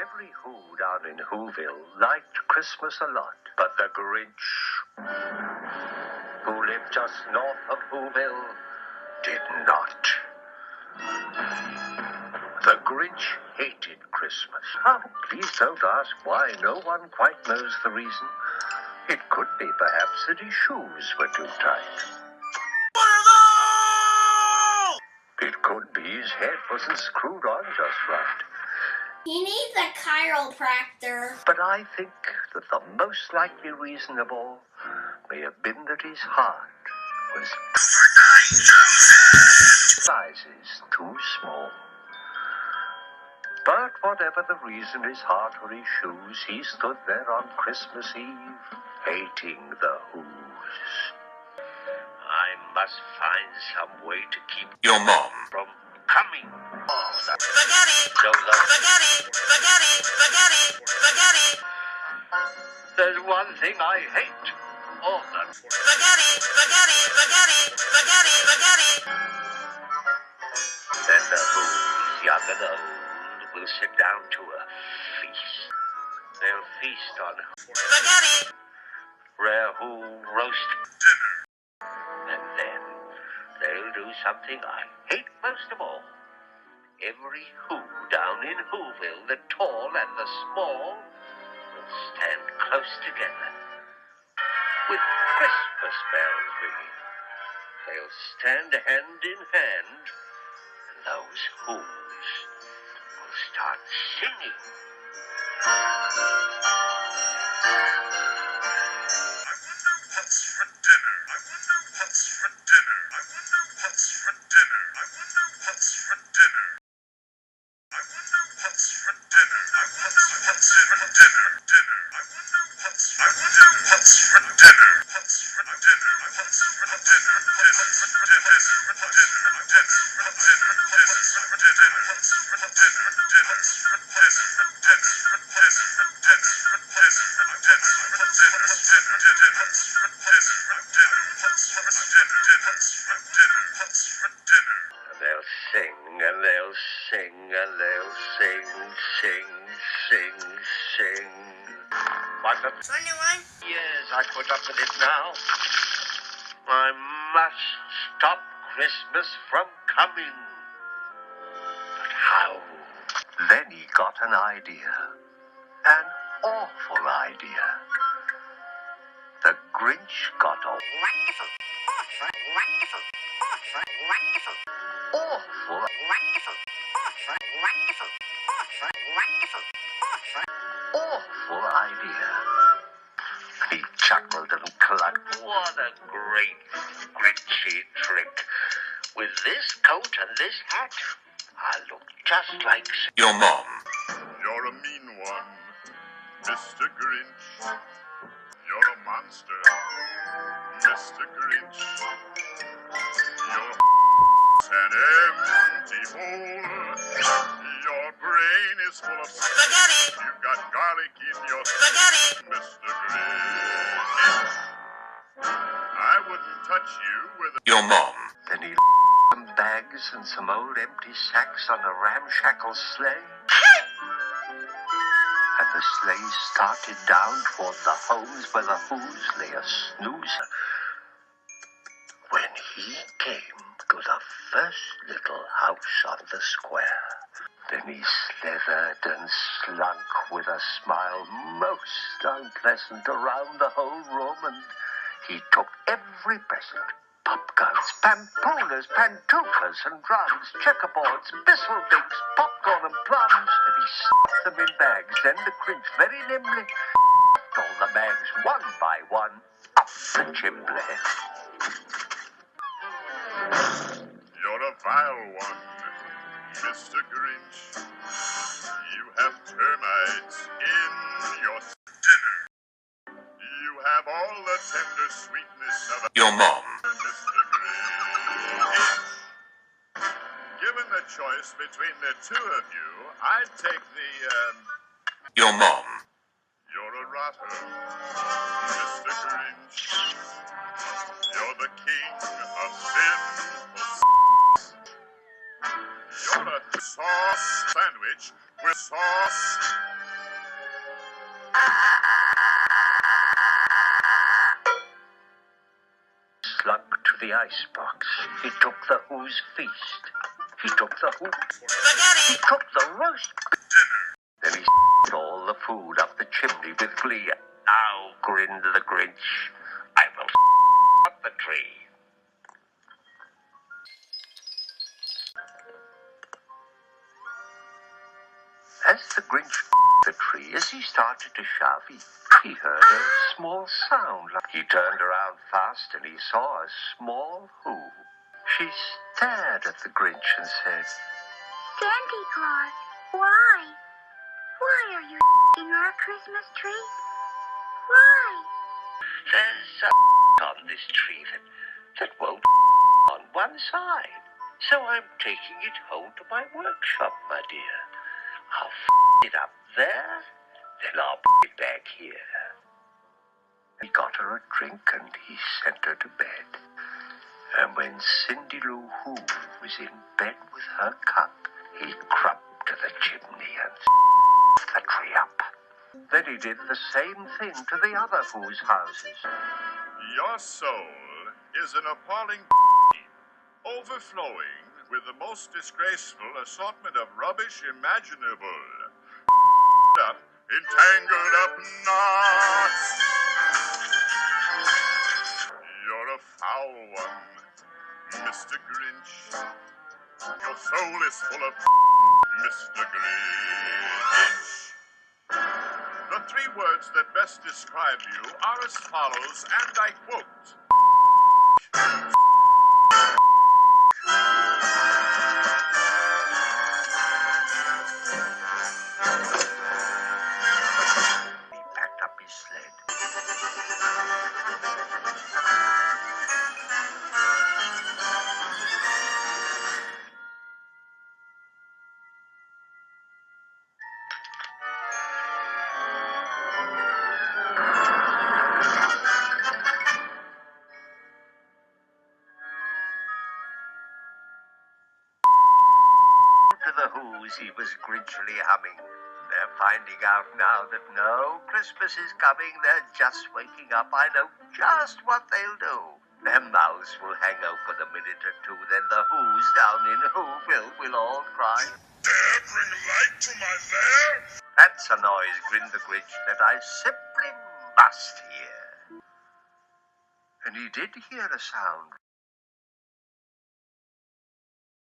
Every Who down in Whoville liked Christmas a lot, but the Grinch, who lived just north of Whoville, did not. The Grinch hated Christmas. Oh, please don't ask why. No one quite knows the reason. It could be perhaps that his shoes were too tight. What are those? It could be his head wasn't screwed on just right. He needs a chiropractor. But I think that the most likely reason of all may have been that his heart was sizes too small. But whatever the reason, his heart or his shoes, he stood there on Christmas Eve, hating the Whos. I must find some way to keep Your mom. from coming. Oh, the Spaghetti! so low. Spaghetti! Spaghetti! Spaghetti! Spaghetti! There's one thing I hate. All the Spaghetti! Spaghetti! Spaghetti! Spaghetti! Spaghetti! Then the Whos, young and old, will sit down to a feast. They'll feast on Spaghetti! rare Who roast dinner. And then they'll do something I hate most of all. Every Who down in Whoville, the tall and the small, will stand close together. With Christmas bells ringing, they'll stand hand in hand, and those Whos will start singing. I wonder what's for dinner. I wonder what's for dinner. I wonder what's for dinner. I wonder what's for dinner. I wonder what's for dinner. I wonder what's for dinner. Dinner. I wonder what's for dinner. What's for dinner? What's for dinner? What's for dinner? And they'll sing, and they'll sing, and they'll sing, sing, sing, sing. Like a Yes, I put up with it now. I must stop Christmas from coming. But how? Then he got an idea. An awful idea. The Grinch got a Wonderful, awful, wonderful, awful, wonderful, awful, wonderful, awful, wonderful, awful, wonderful, awful. awful idea. He chuckled and clucked. What a great Grinchy trick. With this coat and this hat, I look just like... Your mom. You're a mean one, Mr. Grinch. You're a monster, Mr. Grinch. You're an empty hole. Your brain is full of spaghetti. You've got garlic in your spaghetti, Mr. Grinch. I wouldn't touch you with a... Your mom. Then he some bags and some old empty sacks on a ramshackle sleigh. And the sleigh started down toward the homes where the Whos lay a snoozer. When he came to the first little house on the square, then he slithered and slunk with a smile most unpleasant around the whole room, and he took every present. Popguns, pampoonas, pantuflas and drums, checkerboards, bisselbicks, popcorn and plums, and he stuffed them in bags. Then the Grinch very nimbly stuffed all the bags one by one up the chimney. You're a vile one, Mr. Grinch. You have termites in your dinner. You have all the tender sweetness of your mom, Mr. Grinch. Given the choice between the two of you, I'd take the, your mom. You're a rotter, Mr. Grinch. You're the king of sinful. You're a sauce sandwich with sauce. Slunk to the icebox. He took the Who's feast. He took the Who. He took the roast. Then he all the food up the chimney with glee. Now grinned the Grinch. I will up the tree. As the Grinch the tree, as he started to shove, he heard a small sound. He turned around fast and he saw a small Who. She stared at the Grinch and said, Santa Claus, why? Why are you in our Christmas tree? Why? There's a on this tree that won't on one side. So I'm taking it home to my workshop, my dear. I'll it up there, then I'll put it back here. He got her a drink and he sent her to bed. And when Cindy Lou Who was in bed with her cup, he crept to the chimney and the tree up. Then he did the same thing to the other Who's houses. Your soul is an appalling overflowing with the most disgraceful assortment of rubbish imaginable. Up in tangled up knots. You're a foul one, Mr. Grinch. Your soul is full of Mr. Grinch. The three words that best describe you are as follows, and I quote. He packed up his sled. To the Who's he was grinchily humming. They're finding out now that no Christmas is coming. They're just waking up. I know just what they'll do. Their mouths will hang open a minute or two. Then the Who's down in Whoville will all cry, Dare bring light to my lair? "That's a noise," grinned the Grinch, "that I simply must hear." And he did hear a sound.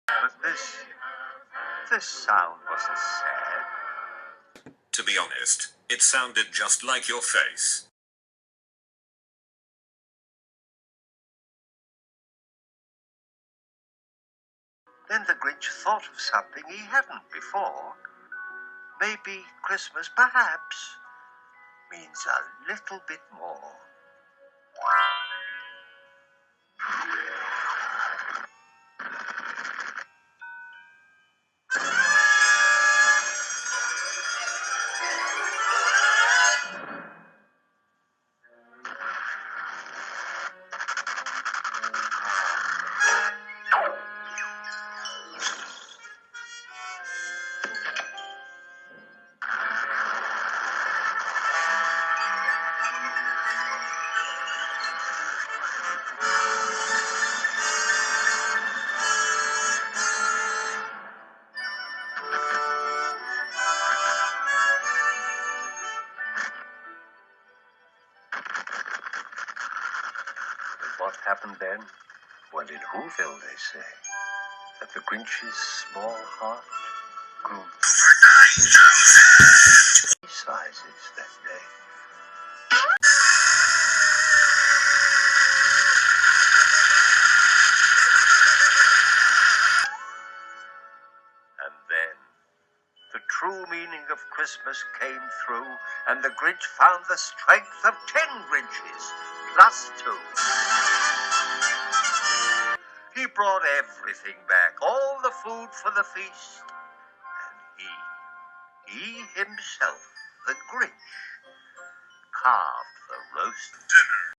But this sound wasn't sad. To be honest, it sounded just like your face. Then the Grinch thought of something he hadn't before. Maybe Christmas, perhaps, means a little bit more. What happened then? Well, in Whoville, they say that the Grinch's small heart grew over 9,000 sizes that day. And then the true meaning of Christmas came through, and the Grinch found the strength of 10 Grinches, plus 2. He brought everything back, all the food for the feast. And he himself, the Grinch, carved the roast dinner.